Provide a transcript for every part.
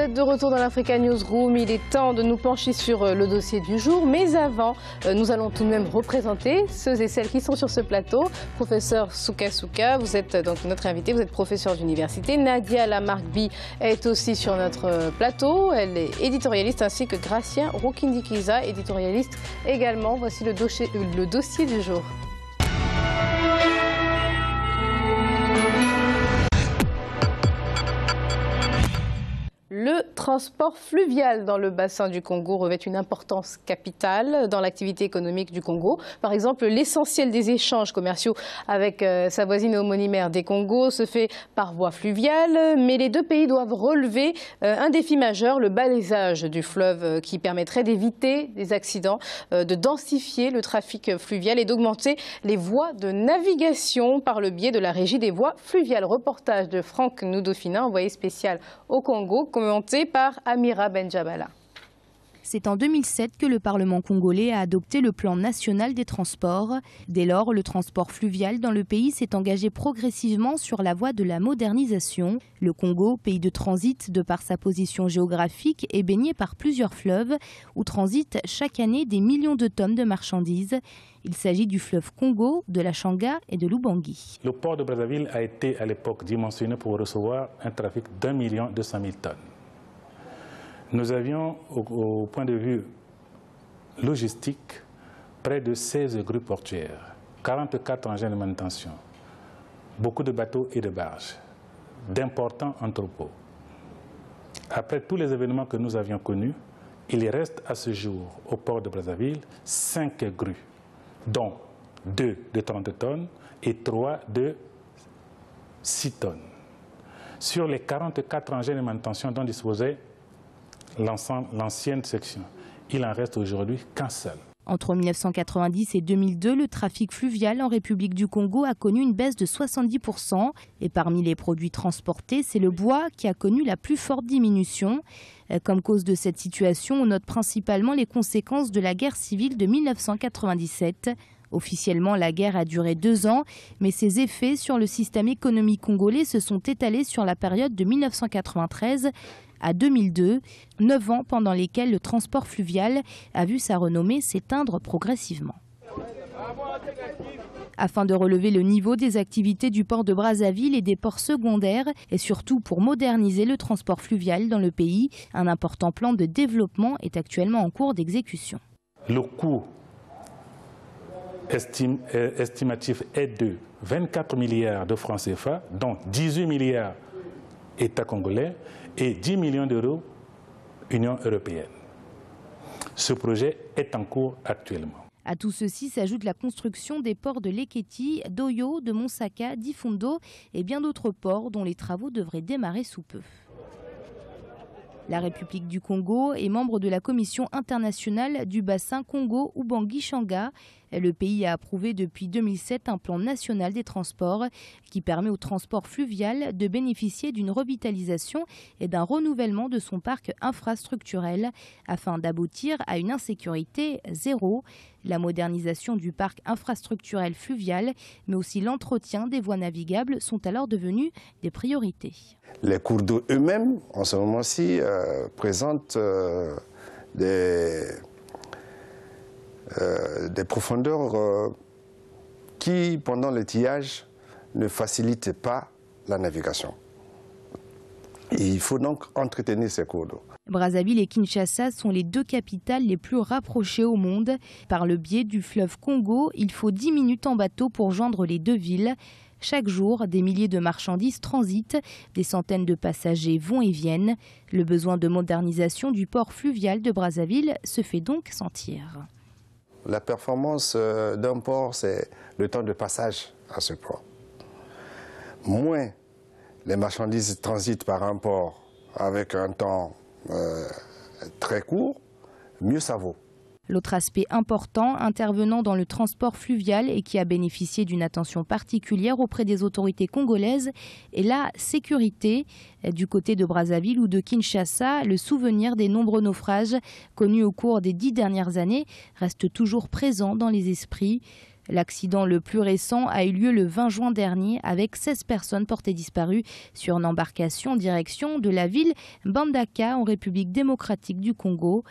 êtes de retour dans l'Africa Newsroom. Il est temps de nous pencher sur le dossier du jour. Mais avant, nous allons tout de même représenter ceux et celles qui sont sur ce plateau. Professeur Souka Souka, vous êtes donc notre invité, vous êtes professeur d'université. Nadia Lamarckby est aussi sur notre plateau. Elle est éditorialiste, ainsi que Gracien Roukindikiza, éditorialiste également. Voici le dossier du jour. Le transport fluvial dans le bassin du Congo revêt une importance capitale dans l'activité économique du Congo. Par exemple, l'essentiel des échanges commerciaux avec sa voisine homonyme des Congos se fait par voie fluviale, mais les deux pays doivent relever un défi majeur, le balisage du fleuve qui permettrait d'éviter des accidents, de densifier le trafic fluvial et d'augmenter les voies de navigation par le biais de la régie des voies fluviales. Reportage de Franck Noudofina, envoyé spécial au Congo, commenté par Amira Benjabala. C'est en 2007 que le Parlement congolais a adopté le plan national des transports. Dès lors, le transport fluvial dans le pays s'est engagé progressivement sur la voie de la modernisation. Le Congo, pays de transit de par sa position géographique, est baigné par plusieurs fleuves où transitent chaque année des millions de tonnes de marchandises. Il s'agit du fleuve Congo, de la Changa et de l'Ubangi. Le port de Brazzaville a été à l'époque dimensionné pour recevoir un trafic d'1 200 000 tonnes. Nous avions, au point de vue logistique, près de 16 grues portuaires, 44 engins de manutention, beaucoup de bateaux et de barges, d'importants entrepôts. Après tous les événements que nous avions connus, il reste à ce jour au port de Brazzaville 5 grues, dont 2 de 30 tonnes et 3 de 6 tonnes. Sur les 44 engins de manutention dont disposait l'ancienne section, il en reste aujourd'hui qu'un seul. Entre 1990 et 2002, le trafic fluvial en République du Congo a connu une baisse de 70%. Et parmi les produits transportés, c'est le bois qui a connu la plus forte diminution. Comme cause de cette situation, on note principalement les conséquences de la guerre civile de 1997. Officiellement, la guerre a duré 2 ans, mais ses effets sur le système économique congolais se sont étalés sur la période de 1993 à 2002, 9 ans pendant lesquels le transport fluvial a vu sa renommée s'éteindre progressivement. Afin de relever le niveau des activités du port de Brazzaville et des ports secondaires, et surtout pour moderniser le transport fluvial dans le pays, un important plan de développement est actuellement en cours d'exécution. Le coût estimatif est de 24 milliards de francs CFA, dont 18 milliards État congolais et 10 millions d'euros Union européenne. Ce projet est en cours actuellement. À tout ceci s'ajoute la construction des ports de Leketi, d'Oyo, de Monsaka, d'Ifundo et bien d'autres ports dont les travaux devraient démarrer sous peu. La République du Congo est membre de la Commission internationale du bassin Congo-Ubangi-Changa. Le pays a approuvé depuis 2007 un plan national des transports qui permet au transport fluvial de bénéficier d'une revitalisation et d'un renouvellement de son parc infrastructurel afin d'aboutir à une insécurité zéro. La modernisation du parc infrastructurel fluvial, mais aussi l'entretien des voies navigables sont alors devenus des priorités. Les cours d'eau eux-mêmes, en ce moment-ci, présentent des profondeurs qui, pendant le tillage, ne facilitent pas la navigation. Et il faut donc entretenir ces cours d'eau. Brazzaville et Kinshasa sont les deux capitales les plus rapprochées au monde. Par le biais du fleuve Congo, il faut 10 minutes en bateau pour joindre les deux villes. Chaque jour, des milliers de marchandises transitent, des centaines de passagers vont et viennent. Le besoin de modernisation du port fluvial de Brazzaville se fait donc sentir. La performance d'un port, c'est le temps de passage à ce port. Moins les marchandises transitent par un port avec un temps très court, mieux ça vaut. L'autre aspect important intervenant dans le transport fluvial et qui a bénéficié d'une attention particulière auprès des autorités congolaises est la sécurité. Du côté de Brazzaville ou de Kinshasa, le souvenir des nombreux naufrages connus au cours des 10 dernières années reste toujours présent dans les esprits. L'accident le plus récent a eu lieu le 20 juin dernier avec 16 personnes portées disparues sur une embarcation en direction de la ville Mbandaka en République démocratique du Congo.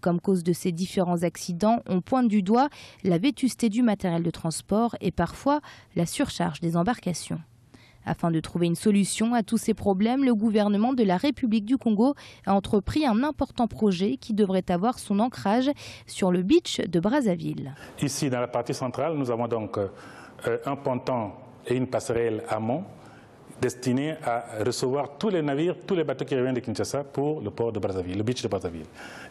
Comme cause de ces différents accidents, on pointe du doigt la vétusté du matériel de transport et parfois la surcharge des embarcations. Afin de trouver une solution à tous ces problèmes, le gouvernement de la République du Congo a entrepris un important projet qui devrait avoir son ancrage sur le beach de Brazzaville. Ici, dans la partie centrale, nous avons donc un ponton et une passerelle amont destinés à recevoir tous les navires, tous les bateaux qui reviennent de Kinshasa pour le port de Brazzaville, le beach de Brazzaville.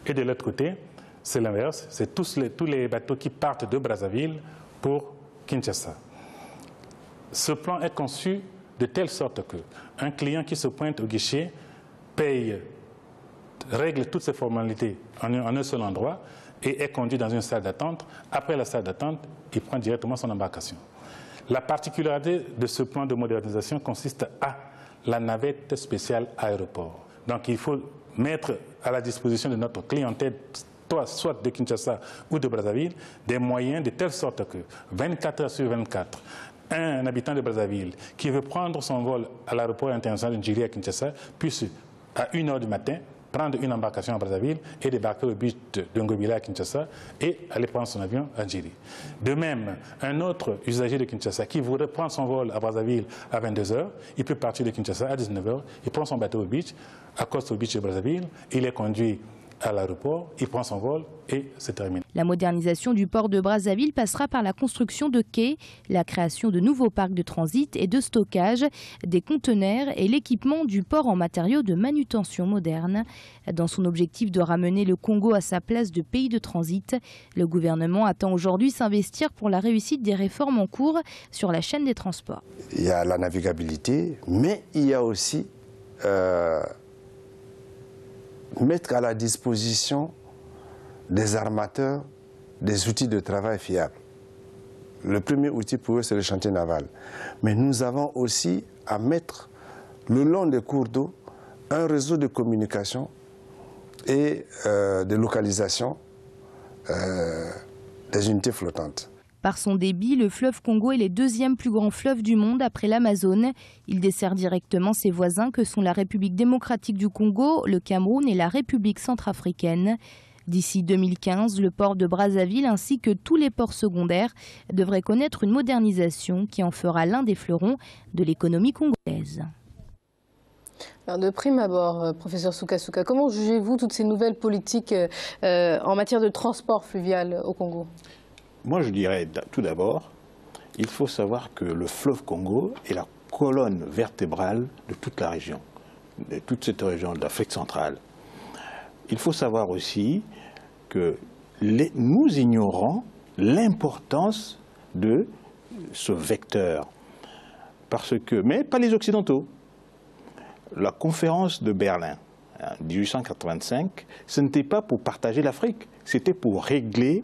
Et de l'autre côté, c'est l'inverse, c'est tous les bateaux qui partent de Brazzaville pour Kinshasa. Ce plan est conçu de telle sorte qu'un client qui se pointe au guichet paye, règle toutes ses formalités en un seul endroit et est conduit dans une salle d'attente. Après la salle d'attente, il prend directement son embarcation. La particularité de ce plan de modernisation consiste à la navette spéciale aéroport. Donc il faut mettre à la disposition de notre clientèle, soit de Kinshasa ou de Brazzaville, des moyens de telle sorte que 24 heures sur 24, un habitant de Brazzaville qui veut prendre son vol à l'aéroport international de Njiri à Kinshasa puisse, à 1 h du matin, prendre une embarcation à Brazzaville et débarquer au beach de Ngobila à Kinshasa et aller prendre son avion à Njiri. De même, un autre usager de Kinshasa qui voudrait prendre son vol à Brazzaville à 22 h, il peut partir de Kinshasa à 19 h, il prend son bateau au beach, accoste au beach de Brazzaville, il est conduit à l'aéroport, il prend son vol et c'est terminé. La modernisation du port de Brazzaville passera par la construction de quais, la création de nouveaux parcs de transit et de stockage, des conteneurs et l'équipement du port en matériaux de manutention moderne. Dans son objectif de ramener le Congo à sa place de pays de transit, le gouvernement attend aujourd'hui s'investir pour la réussite des réformes en cours sur la chaîne des transports. Il y a la navigabilité, mais il y a aussi mettre à la disposition des armateurs des outils de travail fiables. Le premier outil pour eux, c'est le chantier naval. Mais nous avons aussi à mettre le long des cours d'eau un réseau de communication et de localisation des unités flottantes. Par son débit, le fleuve Congo est le deuxième plus grand fleuve du monde après l'Amazone. Il dessert directement ses voisins que sont la République démocratique du Congo, le Cameroun et la République centrafricaine. D'ici 2015, le port de Brazzaville ainsi que tous les ports secondaires devraient connaître une modernisation qui en fera l'un des fleurons de l'économie congolaise. Alors de prime abord, professeur Soukasuka, comment jugez-vous toutes ces nouvelles politiques en matière de transport fluvial au Congo ? Moi, je dirais tout d'abord, il faut savoir que le fleuve Congo est la colonne vertébrale de toute la région, de toute cette région de l'Afrique centrale. Il faut savoir aussi que nous ignorons l'importance de ce vecteur, mais pas les Occidentaux. La conférence de Berlin, en 1885, ce n'était pas pour partager l'Afrique, c'était pour régler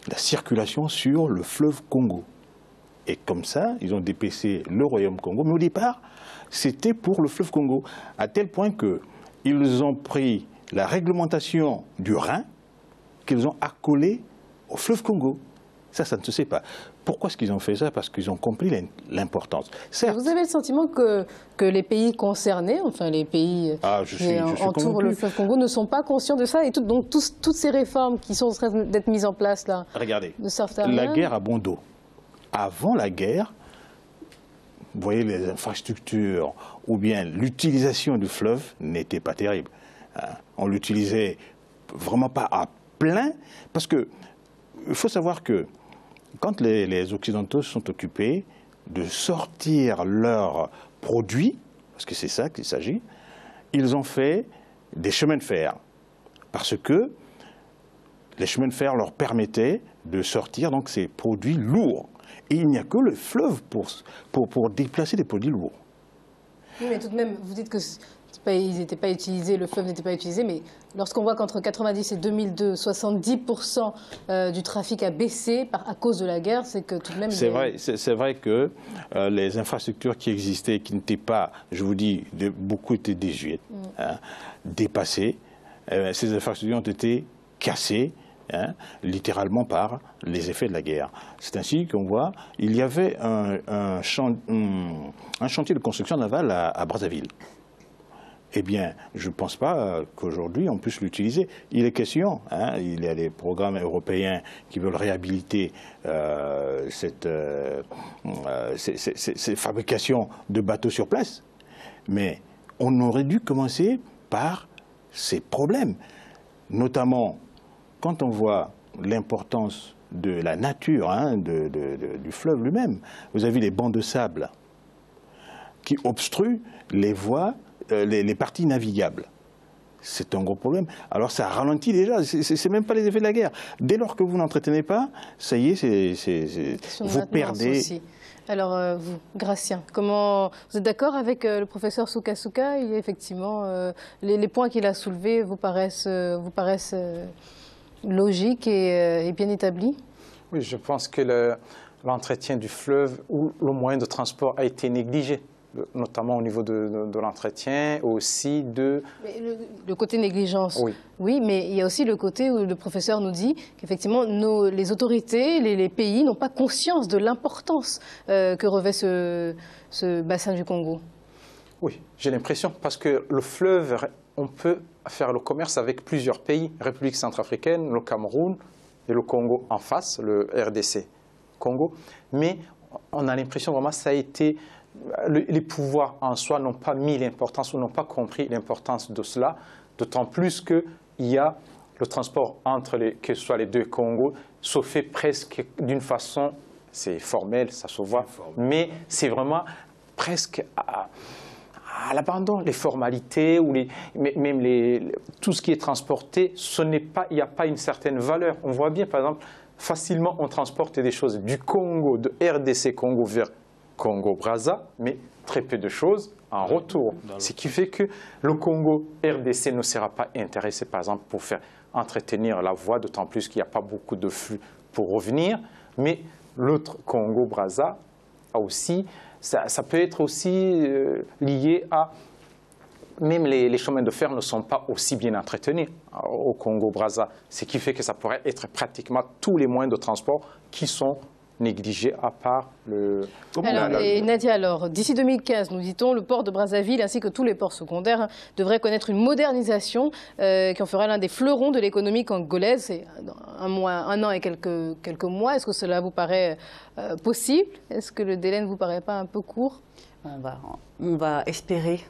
la circulation sur le fleuve Congo. Et comme ça, ils ont dépecé le royaume Congo. Mais au départ, c'était pour le fleuve Congo. À tel point qu'ils ont pris la réglementation du Rhin qu'ils ont accolée au fleuve Congo. Ça ne se sait pas. Pourquoi est-ce qu'ils ont fait ça? Parce qu'ils ont compris l'importance. Vous avez le sentiment que les pays concernés, enfin les pays qui entourent le fleuve Congo, ne sont pas conscients de ça et donc toutes ces réformes qui sont en train d'être mises en place là, regardez, ne servent à rien. La guerre a bon dos. Avant la guerre, vous voyez, les infrastructures ou bien l'utilisation du fleuve n'était pas terrible. On l'utilisait vraiment pas à plein parce que il faut savoir que quand les Occidentaux sont occupés de sortir leurs produits, parce que c'est ça qu'il s'agit, ils ont fait des chemins de fer. Parce que les chemins de fer leur permettaient de sortir donc, ces produits lourds. Et il n'y a que le fleuve pour déplacer des produits lourds. Oui, mais tout de même, vous dites que ils n'étaient pas utilisés, le fleuve n'était pas utilisé, mais lorsqu'on voit qu'entre 1990 et 2002, 70% du trafic a baissé à cause de la guerre, c'est que tout de même... C'est vrai que les infrastructures qui existaient, qui n'étaient pas, je vous dis, beaucoup étaient désuètes, dépassées. Ces infrastructures ont été cassées hein, littéralement par les effets de la guerre. C'est ainsi qu'on voit, il y avait un chantier de construction navale à Brazzaville. Eh bien, je ne pense pas qu'aujourd'hui on puisse l'utiliser. Il est question, hein, il y a des programmes européens qui veulent réhabiliter ces fabrications de bateaux sur place, mais on aurait dû commencer par ces problèmes, notamment quand on voit l'importance de la nature, hein, du fleuve lui-même. Vous avez les bancs de sable qui obstruent les voies, les parties navigables. C'est un gros problème. Alors ça ralentit déjà, c'est même pas les effets de la guerre. Dès lors que vous n'entretenez pas, ça y est, vous perdez. Aussi. Alors vous, Gratien, comment vous êtes d'accord avec le professeur Soukasuka? Il effectivement, les points qu'il a soulevés vous paraissent logiques et bien établis? Oui, je pense que l'entretien du fleuve ou le moyen de transport a été négligé, notamment au niveau de l'entretien, aussi de... Mais le côté négligence, oui. Oui, mais il y a aussi le côté où le professeur nous dit qu'effectivement, les autorités, les pays n'ont pas conscience de l'importance que revêt ce bassin du Congo. Oui, j'ai l'impression, parce que le fleuve, on peut faire le commerce avec plusieurs pays, République centrafricaine, le Cameroun et le Congo en face, le RDC Congo, mais on a l'impression vraiment que ça a été... Les pouvoirs en soi n'ont pas mis l'importance ou n'ont pas compris l'importance de cela, d'autant plus qu'il y a le transport entre que ce soit les deux Congos se fait presque d'une façon, c'est formel, ça se voit, mais c'est vraiment presque à l'abandon, les formalités ou même tout ce qui est transporté, il n'y a pas une certaine valeur. On voit bien, par exemple, facilement on transporte des choses du Congo, de RDC Congo vers Congo-Brazza, mais très peu de choses en retour. Ce qui fait que le Congo-RDC ne sera pas intéressé, par exemple, pour faire entretenir la voie, d'autant plus qu'il n'y a pas beaucoup de flux pour revenir. Mais l'autre Congo-Brazza a aussi, ça peut être aussi lié à... Même les chemins de fer ne sont pas aussi bien entretenus au Congo-Brazza, ce qui fait que ça pourrait être pratiquement tous les moyens de transport qui sont négligé à part le... Et Nadia, alors, d'ici 2015, nous dit-on, le port de Brazzaville ainsi que tous les ports secondaires devraient connaître une modernisation qui en fera l'un des fleurons de l'économie congolaise. C'est un an et quelques mois. Est-ce que cela vous paraît possible? Est-ce que le délai ne vous paraît pas un peu court? On va espérer,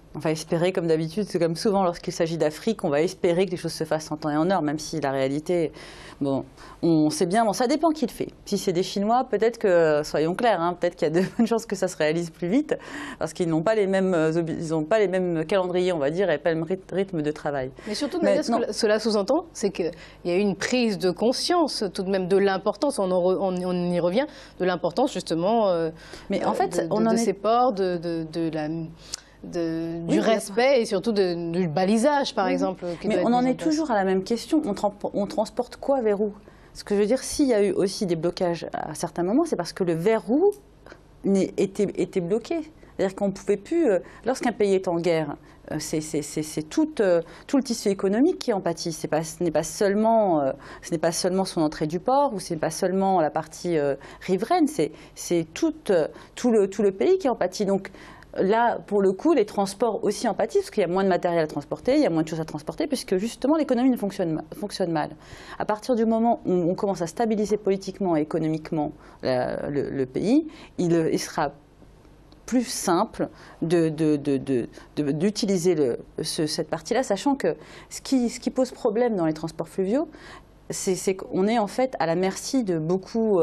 comme d'habitude, c'est comme souvent lorsqu'il s'agit d'Afrique, on va espérer que les choses se fassent en temps et en heure, même si la réalité, bon, on sait bien, bon, ça dépend qui le fait. Si c'est des Chinois, peut-être que, soyons clairs, hein, peut-être qu'il y a de bonnes chances que ça se réalise plus vite, parce qu'ils n'ont pas les mêmes calendriers, on va dire, et pas le même rythme de travail. Mais surtout, ce que cela sous-entend, c'est qu'il y a eu une prise de conscience, tout de même, de l'importance, on y revient, de l'importance justement mais en fait, de ces ports, du respect et surtout du balisage, par exemple. Mais on en est toujours à la même question. On transporte quoi vers où? Ce que je veux dire, s'il y a eu aussi des blocages à certains moments, c'est parce que le vers où était bloqué. C'est-à-dire qu'on ne pouvait plus, lorsqu'un pays est en guerre, c'est tout le tissu économique qui en pâtit. Ce n'est pas seulement son entrée du port, ou ce n'est pas seulement la partie riveraine, c'est tout le pays qui en pâtit. Donc là, pour le coup, les transports aussi en pâtissent, parce qu'il y a moins de matériel à transporter, il y a moins de choses à transporter, puisque justement l'économie fonctionne mal. À partir du moment où on commence à stabiliser politiquement et économiquement le pays, il sera plus simple d'utiliser cette partie-là, sachant que ce qui pose problème dans les transports fluviaux, c'est qu'on est en fait à la merci de beaucoup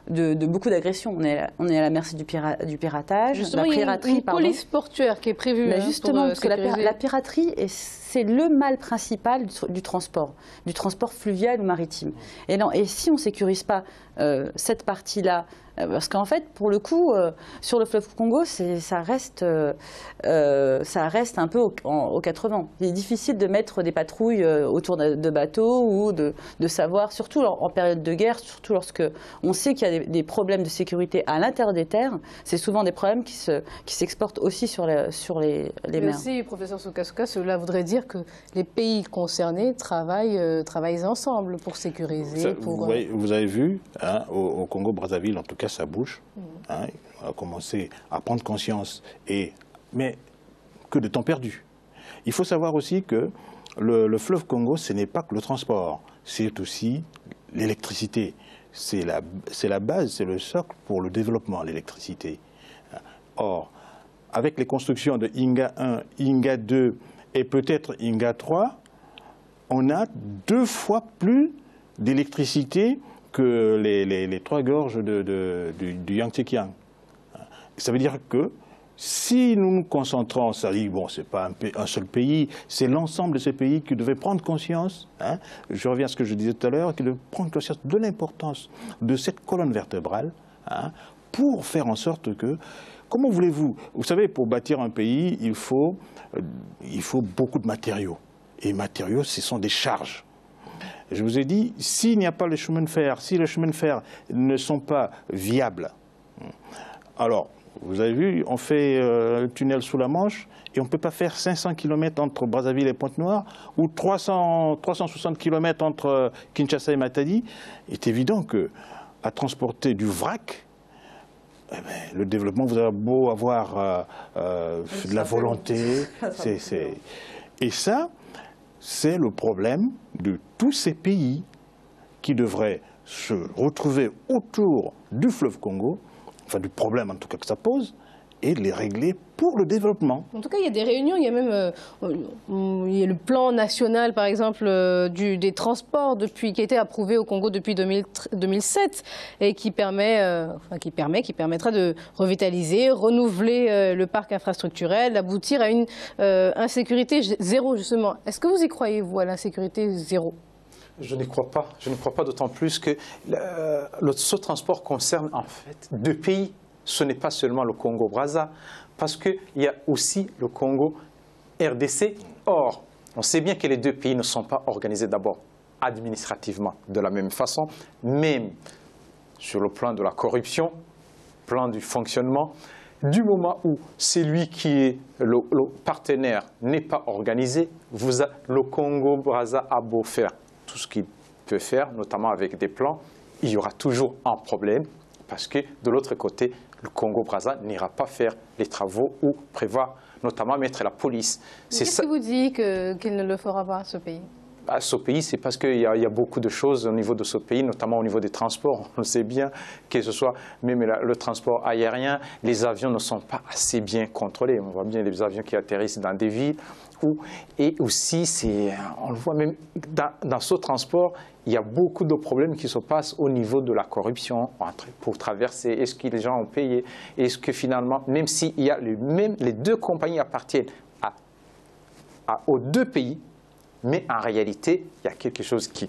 d'agressions. On est à la merci du piratage, justement, la piraterie. Il y a une police portuaire qui est prévue. Mais justement, parce que la piraterie, c'est le mal principal du transport fluvial ou maritime. Et si on ne sécurise pas cette partie-là, parce qu'en fait, pour le coup, sur le fleuve Congo, ça reste un peu aux 80. Il est difficile de mettre des patrouilles autour de bateaux ou de savoir, surtout en période de guerre, surtout lorsque on sait qu'il y a des problèmes de sécurité à l'intérieur des terres, c'est souvent des problèmes qui s'exportent aussi sur les Mais mers. aussi, professeur Soukasouka, cela voudrait dire que les pays concernés travaillent ensemble pour sécuriser. Vous avez vu, hein, au Congo-Brazzaville, en tout cas, ça bouge. Hein, on a commencé à prendre conscience. Mais que de temps perdu. Il faut savoir aussi que le fleuve Congo, ce n'est pas que le transport, c'est aussi l'électricité. C'est la base, c'est le socle pour le développement, l'électricité. Or, avec les constructions de Inga 1, Inga 2 et peut-être Inga 3, on a 2 fois plus d'électricité que les 3 gorges du Yangtze-Kiang. Ça veut dire que si nous nous concentrons, ça dit, bon, ce n'est pas un seul pays, c'est l'ensemble de ces pays qui devaient prendre conscience, hein, je reviens à ce que je disais tout à l'heure, qui devaient prendre conscience de l'importance de cette colonne vertébrale, hein, pour faire en sorte que, comment voulez-vous, vous savez, pour bâtir un pays, il faut beaucoup de matériaux. Et matériaux, ce sont des charges. Je vous ai dit, s'il n'y a pas les chemins de fer, si les chemins de fer ne sont pas viables, alors, vous avez vu, on fait le tunnel sous la Manche et on ne peut pas faire 500 km entre Brazzaville et Pointe-Noire ou 360 km entre Kinshasa et Matadi. Il est évident qu'à transporter du vrac, eh bien, le développement, vous avez beau avoir de la volonté. Et ça, c'est le problème de tous ces pays qui devraient se retrouver autour du fleuve Congo, enfin du problème en tout cas que ça pose, et les régler pour le développement. En tout cas, il y a des réunions, il y a même il y a le plan national, par exemple, des transports qui a été approuvé au Congo depuis 2007 et qui permettra de revitaliser, renouveler le parc infrastructurel, d'aboutir à une insécurité zéro, justement. Est-ce que vous y croyez, vous, à l'insécurité zéro ? Je n'y crois pas. Je ne crois pas, d'autant plus que ce transport concerne en fait 2 pays. Ce n'est pas seulement le Congo-Brazza, parce qu'il y a aussi le Congo-RDC. Or, on sait bien que les 2 pays ne sont pas organisés d'abord administrativement de la même façon, même sur le plan de la corruption, plan du fonctionnement. Du moment où celui qui est le partenaire n'est pas organisé, le Congo-Brazza a beau faire tout ce qu'il peut faire, notamment avec des plans, il y aura toujours un problème parce que de l'autre côté, le Congo-Brazza n'ira pas faire les travaux ou prévoir notamment mettre la police. Qu'est-ce qui vous dit qu'il ne le fera pas, ce pays ? Ce pays, c'est parce qu'il y a beaucoup de choses au niveau de ce pays, notamment au niveau des transports. On le sait bien, que ce soit même le transport aérien, les avions ne sont pas assez bien contrôlés. On voit bien les avions qui atterrissent dans des villes. Et aussi, on le voit même dans ce transport, il y a beaucoup de problèmes qui se passent au niveau de la corruption pour traverser. Est-ce que les gens ont payé? Est-ce que finalement, même si les 2 compagnies appartiennent aux 2 pays, mais en réalité, il y a quelque chose qui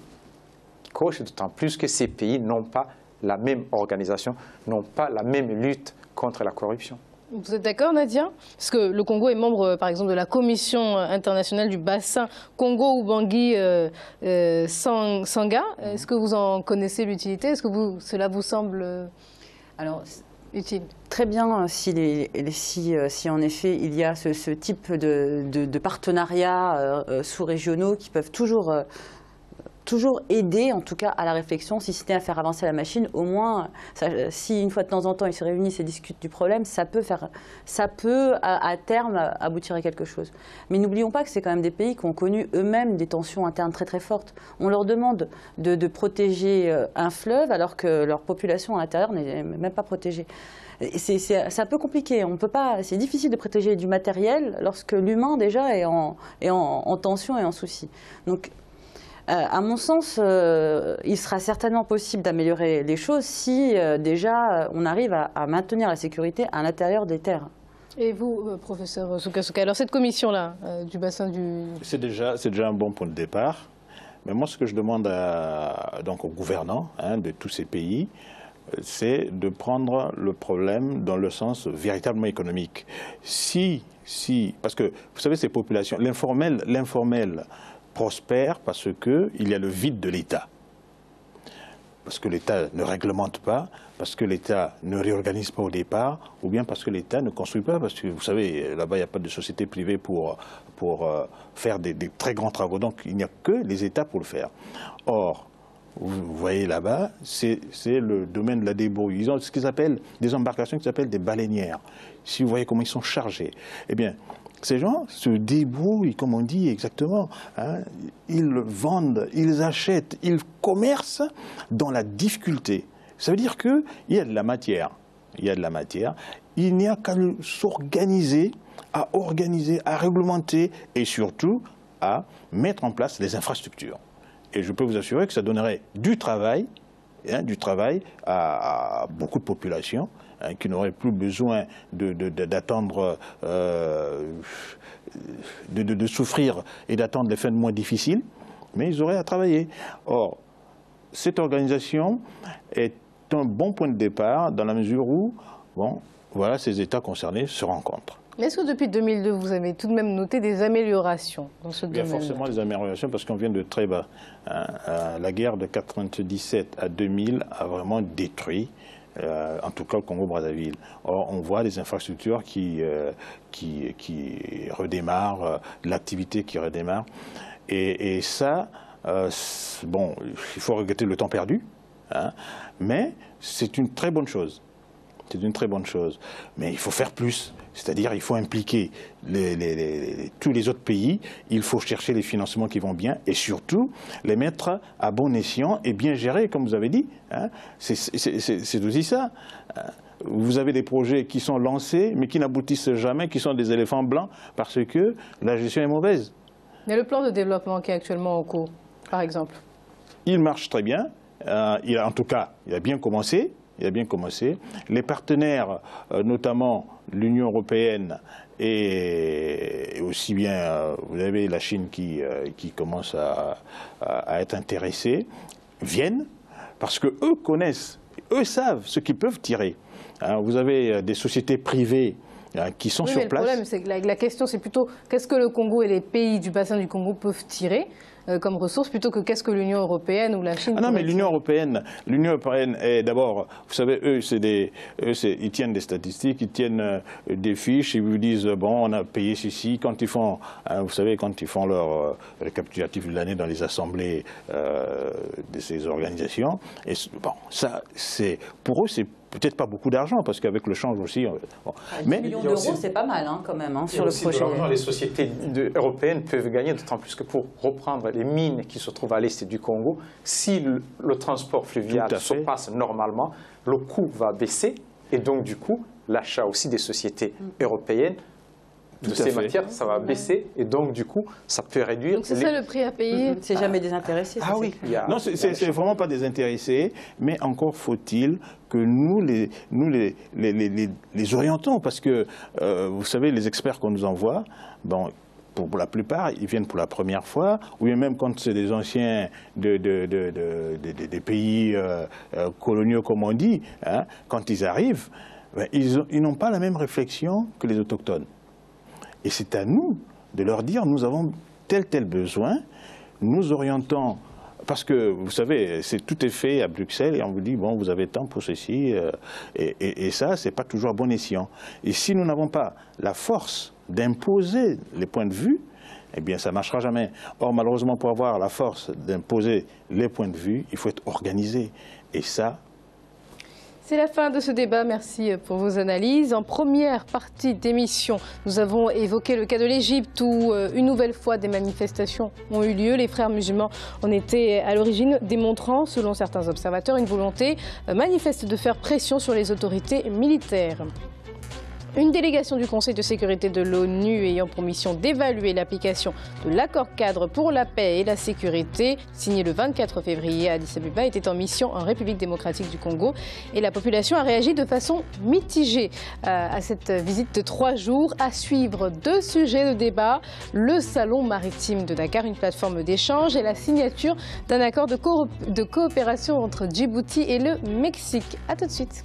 coche, d'autant plus que ces pays n'ont pas la même organisation, n'ont pas la même lutte contre la corruption. Vous êtes d'accord, Nadia? Parce que le Congo est membre, par exemple, de la Commission internationale du bassin Congo-Ubangi-Sanga. Est-ce que vous en connaissez l'utilité? Est-ce que cela vous semble utile? Très bien si en effet il y a ce type de partenariats sous-régionaux qui peuvent toujours aider en tout cas à la réflexion, si ce n'est à faire avancer la machine, au moins si une fois de temps en temps ils se réunissent et discutent du problème, ça peut à terme aboutir à quelque chose. Mais n'oublions pas que c'est quand même des pays qui ont connu eux-mêmes des tensions internes très très fortes. On leur demande de protéger un fleuve alors que leur population à l'intérieur n'est même pas protégée. C'est un peu compliqué, c'est difficile de protéger du matériel lorsque l'humain déjà est en tension et en souci. Donc, à mon sens, il sera certainement possible d'améliorer les choses si déjà on arrive à maintenir la sécurité à l'intérieur des terres. Et vous, professeur Soukasouka, alors cette commission-là du bassin du... C'est déjà un bon point de départ. Mais moi, ce que je demande donc aux gouvernants de tous ces pays, c'est de prendre le problème dans le sens véritablement économique. Parce que, vous savez, ces populations, l'informel prospère parce qu'il y a le vide de l'État. parce que l'État ne réglemente pas, parce que l'État ne réorganise pas au départ, ou bien parce que l'État ne construit pas, parce que vous savez, là-bas, il n'y a pas de société privée pour faire des très grands travaux. Donc, il n'y a que les États pour le faire. Or, vous voyez là-bas, c'est le domaine de la débrouille. Ils ont ce qu'ils appellent des embarcations qui s'appellent des baleinières. Si vous voyez comment ils sont chargés, eh bien, ces gens se débrouillent, comme on dit exactement. Hein. Ils vendent, ils achètent, ils commercent dans la difficulté. Ça veut dire qu'il y a de la matière. Il y a de la matière. Il n'y a qu'à s'organiser, à réglementer et surtout à mettre en place les infrastructures. Et je peux vous assurer que ça donnerait du travail à beaucoup de populations, hein, qui n'auraient plus besoin d'attendre, de souffrir et d'attendre les fins de mois difficiles, mais ils auraient à travailler. Or, cette organisation est un bon point de départ dans la mesure où, bon, voilà, ces États concernés se rencontrent. Mais est-ce que depuis 2002, vous avez tout de même noté des améliorations dans ce domaine? Il y a forcément des améliorations parce qu'on vient de très bas. La guerre de 1997 à 2000 a vraiment détruit, en tout cas le Congo-Brazzaville. Or, on voit des infrastructures qui redémarrent, l'activité qui redémarre. Et ça, bon, il faut regretter le temps perdu, hein, mais c'est une très bonne chose. C'est une très bonne chose. Mais il faut faire plus. C'est-à-dire il faut impliquer tous les autres pays, il faut chercher les financements qui vont bien et surtout les mettre à bon escient et bien gérer, comme vous avez dit. Hein. C'est aussi ça. Vous avez des projets qui sont lancés mais qui n'aboutissent jamais, qui sont des éléphants blancs parce que la gestion est mauvaise. Il y a le plan de développement qui est actuellement en cours, par exemple. Il marche très bien. En tout cas, il a bien commencé. Il a bien commencé. Les partenaires, notamment l'Union européenne et aussi bien, vous avez la Chine qui commence à être intéressée, viennent parce qu'eux connaissent, eux savent ce qu'ils peuvent tirer. Hein, vous avez des sociétés privées qui sont sur place. Le problème, c'est que la question, c'est plutôt qu'est-ce que le Congo et les pays du bassin du Congo peuvent tirer comme ressources, plutôt que qu'est-ce que l'Union européenne ou la Chine. Ah non, mais l'Union européenne est d'abord, vous savez, ils tiennent des statistiques, ils tiennent des fiches, ils vous disent, bon, on a payé ceci, quand ils font, vous savez, quand ils font leur récapitulatif de l'année dans les assemblées de ces organisations, et bon, ça, pour eux, c'est peut-être pas beaucoup d'argent, parce qu'avec le change aussi... Bon. 10 millions d'euros, c'est pas mal hein, quand même, hein, sur le projet. Les sociétés européennes peuvent gagner, d'autant plus que pour reprendre les mines qui se trouvent à l'est du Congo, si le transport fluvial se passe normalement, le coût va baisser, et donc du coup, l'achat aussi des sociétés européennes de ces matières, ça va baisser, et donc du coup, ça peut réduire... Donc c'est ça le prix à payer. C'est jamais désintéressé. Ah oui. Non, c'est vraiment pas désintéressé, mais encore faut-il que nous les orientons, parce que, vous savez, les experts qu'on nous envoie, bon, pour la plupart, ils viennent pour la première fois, ou bien même quand c'est des anciens des pays coloniaux, comme on dit, hein, quand ils arrivent, ben, ils n'ont pas la même réflexion que les autochtones. Et c'est à nous de leur dire, nous avons tel besoin, nous orientons, parce que vous savez, tout est fait à Bruxelles et on vous dit, bon, vous avez tant pour ceci, et ça, c'est pas toujours à bon escient. Et si nous n'avons pas la force d'imposer les points de vue, eh bien, ça ne marchera jamais. Or, malheureusement, pour avoir la force d'imposer les points de vue, il faut être organisé. Et ça... C'est la fin de ce débat, merci pour vos analyses. En première partie d'émission, nous avons évoqué le cas de l'Égypte où une nouvelle fois des manifestations ont eu lieu. Les frères musulmans en étaient à l'origine, démontrant, selon certains observateurs, une volonté manifeste de faire pression sur les autorités militaires. Une délégation du Conseil de sécurité de l'ONU ayant pour mission d'évaluer l'application de l'accord cadre pour la paix et la sécurité, signé le 24 février à Addis Abeba, était en mission en République démocratique du Congo. Et la population a réagi de façon mitigée à cette visite de 3 jours. À suivre 2 sujets de débat, le Salon maritime de Dakar, une plateforme d'échange, et la signature d'un accord de coopération entre Djibouti et le Mexique. A tout de suite.